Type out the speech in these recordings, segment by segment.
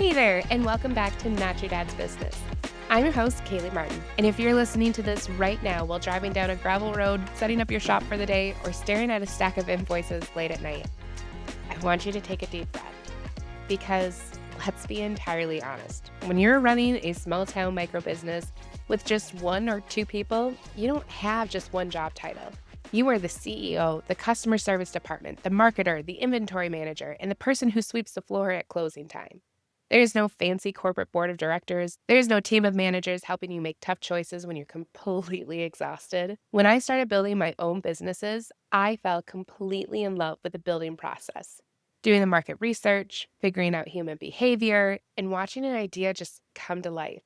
Hey there, and welcome back to Not Your Dad's Business. I'm your host, CaiLea Martin, and if you're listening to this right now while driving down a gravel road, setting up your shop for the day, or staring at a stack of invoices late at night, I want you to take a deep breath. Because let's be entirely honest, when you're running a small town micro business with just one or two people, you don't have just one job title. You are the CEO, the customer service department, the marketer, the inventory manager, and the person who sweeps the floor at closing time. There is no fancy corporate board of directors. There is no team of managers helping you make tough choices when you're completely exhausted. When I started building my own businesses, I fell completely in love with the building process. Doing the market research, figuring out human behavior, and watching an idea just come to life.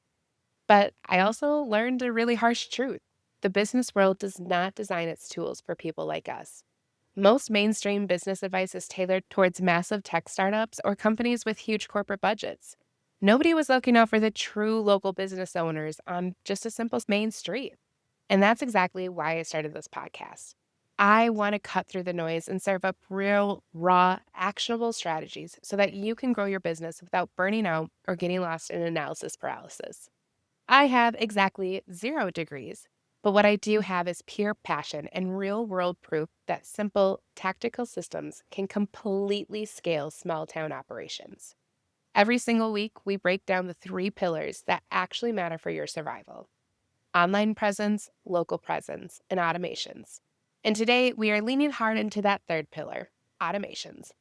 But I also learned a really harsh truth. The business world does not design its tools for people like us. Most mainstream business advice is tailored towards massive tech startups or companies with huge corporate budgets. Nobody was looking out for the true local business owners on just a simple main street. And that's exactly why I started this podcast. I want to cut through the noise and serve up real, raw, actionable strategies so that you can grow your business without burning out or getting lost in analysis paralysis. I have exactly 0 degrees, but what I do have is pure passion and real world proof that simple, tactical systems can completely scale small town operations. Every single week, we break down the 3 pillars that actually matter for your survival: online presence, local presence, and automations. And today, we are leaning hard into that third pillar: automations.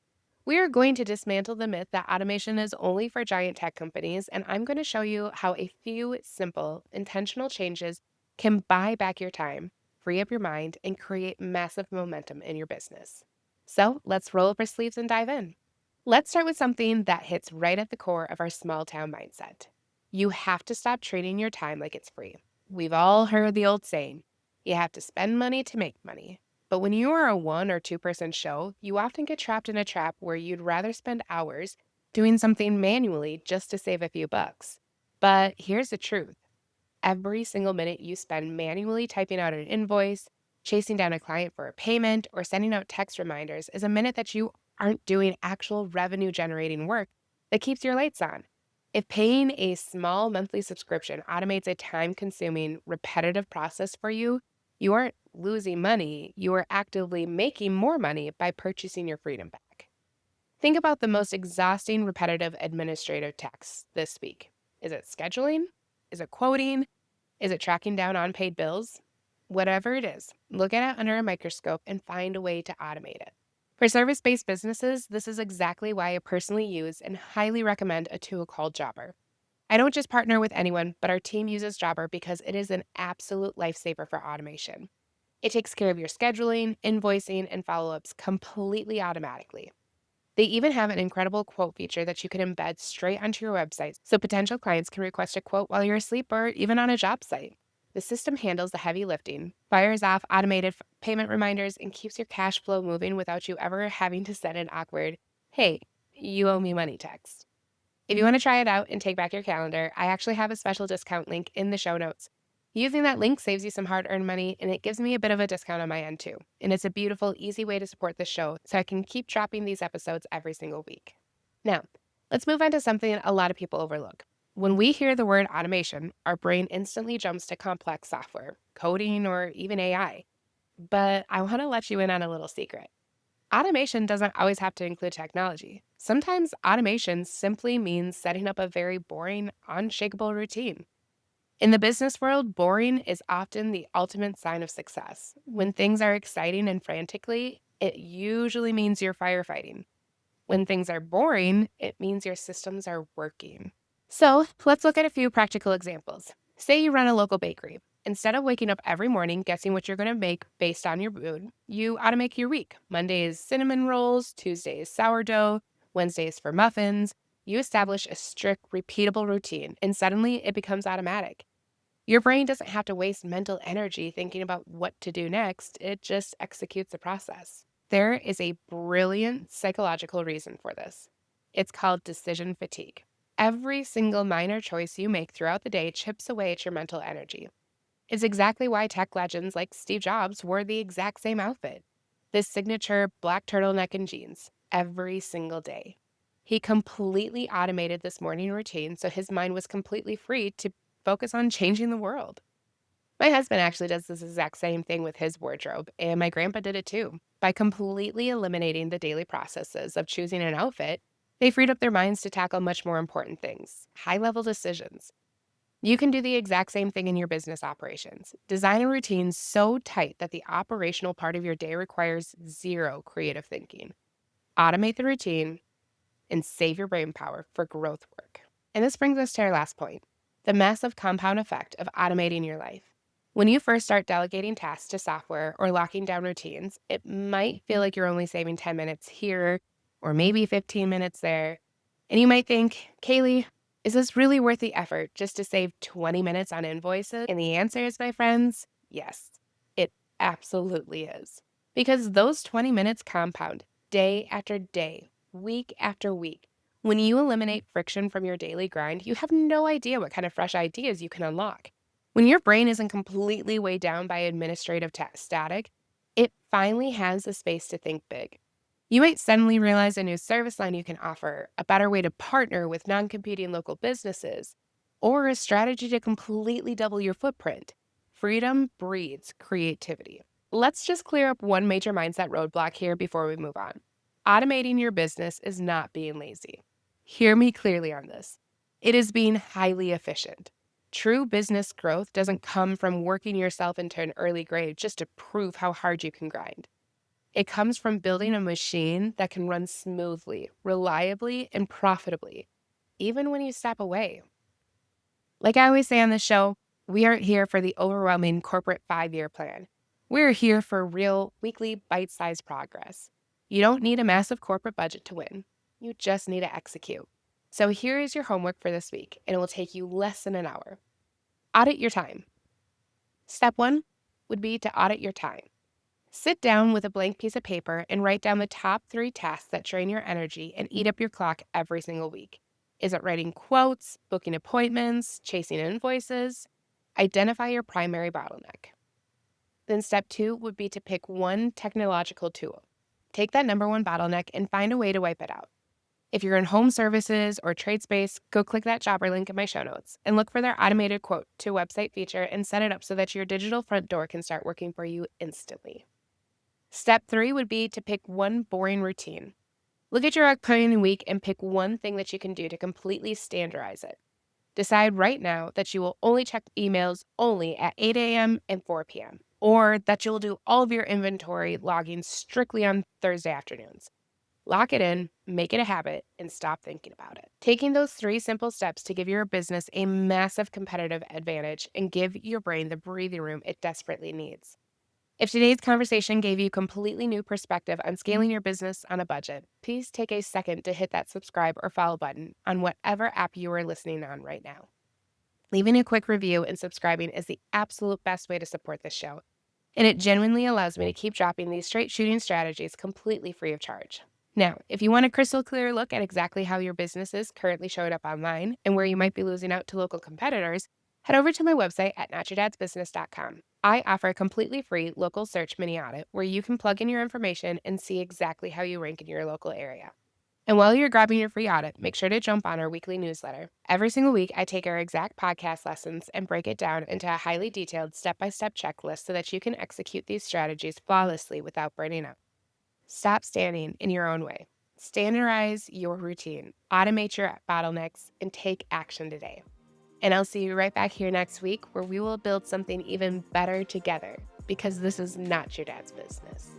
We are going to dismantle the myth that automation is only for giant tech companies, and I'm going to show you how a few simple, intentional changes can buy back your time, free up your mind, and create massive momentum in your business. So let's roll up our sleeves and dive in. Let's start with something that hits right at the core of our small town mindset. You have to stop treating your time like it's free. We've all heard the old saying, you have to spend money to make money. But when you are a 1 or 2 person show, you often get trapped in a trap where you'd rather spend hours doing something manually just to save a few bucks. But here's the truth. Every single minute you spend manually typing out an invoice, chasing down a client for a payment, or sending out text reminders is a minute that you aren't doing actual revenue generating work that keeps your lights on. If paying a small monthly subscription automates a time consuming, repetitive process for you, you aren't losing money, you are actively making more money by purchasing your freedom back. Think about the most exhausting, repetitive administrative tasks this week. Is it scheduling? Is it quoting? Is it tracking down unpaid bills? Whatever it is, look at it under a microscope and find a way to automate it. For service-based businesses, this is exactly why I personally use and highly recommend a tool called Jobber. I don't just partner with anyone, but our team uses Jobber because it is an absolute lifesaver for automation. It takes care of your scheduling, invoicing, and follow-ups completely automatically. They even have an incredible quote feature that you can embed straight onto your website so potential clients can request a quote while you're asleep or even on a job site. The system handles the heavy lifting, fires off automated payment reminders, and keeps your cash flow moving without you ever having to send an awkward, "Hey, you owe me money" text. If you want to try it out and take back your calendar, I actually have a special discount link in the show notes. Using that link saves you some hard-earned money, and it gives me a bit of a discount on my end too. And it's a beautiful, easy way to support the show so I can keep dropping these episodes every single week. Now, let's move on to something a lot of people overlook. When we hear the word automation, our brain instantly jumps to complex software, coding, or even AI. But I want to let you in on a little secret. Automation doesn't always have to include technology. Sometimes automation simply means setting up a very boring, unshakable routine. In the business world, boring is often the ultimate sign of success. When things are exciting and frantically, it usually means you're firefighting. When things are boring, it means your systems are working. So let's look at a few practical examples. Say you run a local bakery. Instead of waking up every morning guessing what you're going to make based on your mood, you automate your week. Monday is cinnamon rolls, Tuesday is sourdough, Wednesday is for muffins. You establish a strict, repeatable routine, and suddenly it becomes automatic. Your brain doesn't have to waste mental energy thinking about what to do next, it just executes the process. There is a brilliant psychological reason for this. It's called decision fatigue. Every single minor choice you make throughout the day chips away at your mental energy. It's exactly why tech legends like Steve Jobs wore the exact same outfit, this signature black turtleneck and jeans, every single day. He completely automated this morning routine so his mind was completely free to focus on changing the world. My husband actually does this exact same thing with his wardrobe, and my grandpa did it too. By completely eliminating the daily processes of choosing an outfit, they freed up their minds to tackle much more important things, high-level decisions. You can do the exact same thing in your business operations. Design a routine so tight that the operational part of your day requires zero creative thinking. Automate the routine and save your brain power for growth work. And this brings us to our last point, the massive compound effect of automating your life. When you first start delegating tasks to software or locking down routines, it might feel like you're only saving 10 minutes here or maybe 15 minutes there. And you might think, CaiLea, is this really worth the effort just to save 20 minutes on invoices? And the answer is, my friends, yes, it absolutely is. Because those 20 minutes compound day after day, week after week. When you eliminate friction from your daily grind, you have no idea what kind of fresh ideas you can unlock. When your brain isn't completely weighed down by administrative static, it finally has the space to think big. You might suddenly realize a new service line you can offer, a better way to partner with non-competing local businesses, or a strategy to completely double your footprint. Freedom breeds creativity. Let's just clear up one major mindset roadblock here before we move on. Automating your business is not being lazy. Hear me clearly on this. It is being highly efficient. True business growth doesn't come from working yourself into an early grave just to prove how hard you can grind. It comes from building a machine that can run smoothly, reliably, and profitably, even when you step away. Like I always say on this show, we aren't here for the overwhelming corporate 5-year plan. We're here for real, weekly, bite-sized progress. You don't need a massive corporate budget to win. You just need to execute. So here is your homework for this week, and it will take you less than an hour. Audit your time. Step 1 would be to audit your time. Sit down with a blank piece of paper and write down the top 3 tasks that drain your energy and eat up your clock every single week. Is it writing quotes, booking appointments, chasing invoices? Identify your primary bottleneck. Then step 2 would be to pick one technological tool. Take that number 1 bottleneck and find a way to wipe it out. If you're in home services or trade space, go click that jobber link in my show notes and look for their automated quote to website feature and set it up so that your digital front door can start working for you instantly. Step 3 would be to pick one boring routine. Look at your upcoming week and pick one thing that you can do to completely standardize it. Decide right now that you will only check emails only at 8 a.m. and 4 p.m., or that you'll do all of your inventory logging strictly on Thursday afternoons. Lock it in, make it a habit, and stop thinking about it. Taking those 3 simple steps to give your business a massive competitive advantage and give your brain the breathing room it desperately needs. If today's conversation gave you completely new perspective on scaling your business on a budget, please take a second to hit that subscribe or follow button on whatever app you are listening on right now. Leaving a quick review and subscribing is the absolute best way to support this show, and it genuinely allows me to keep dropping these straight shooting strategies completely free of charge. Now, if you want a crystal clear look at exactly how your business is currently showing up online and where you might be losing out to local competitors, head over to my website at notyourdadsbusiness.com. I offer a completely free local search mini audit where you can plug in your information and see exactly how you rank in your local area. And while you're grabbing your free audit, make sure to jump on our weekly newsletter. Every single week, I take our exact podcast lessons and break it down into a highly detailed step-by-step checklist so that you can execute these strategies flawlessly without burning out. Stop standing in your own way. Standardize your routine, automate your bottlenecks, and take action today. And I'll see you right back here next week where we will build something even better together because this is not your dad's business.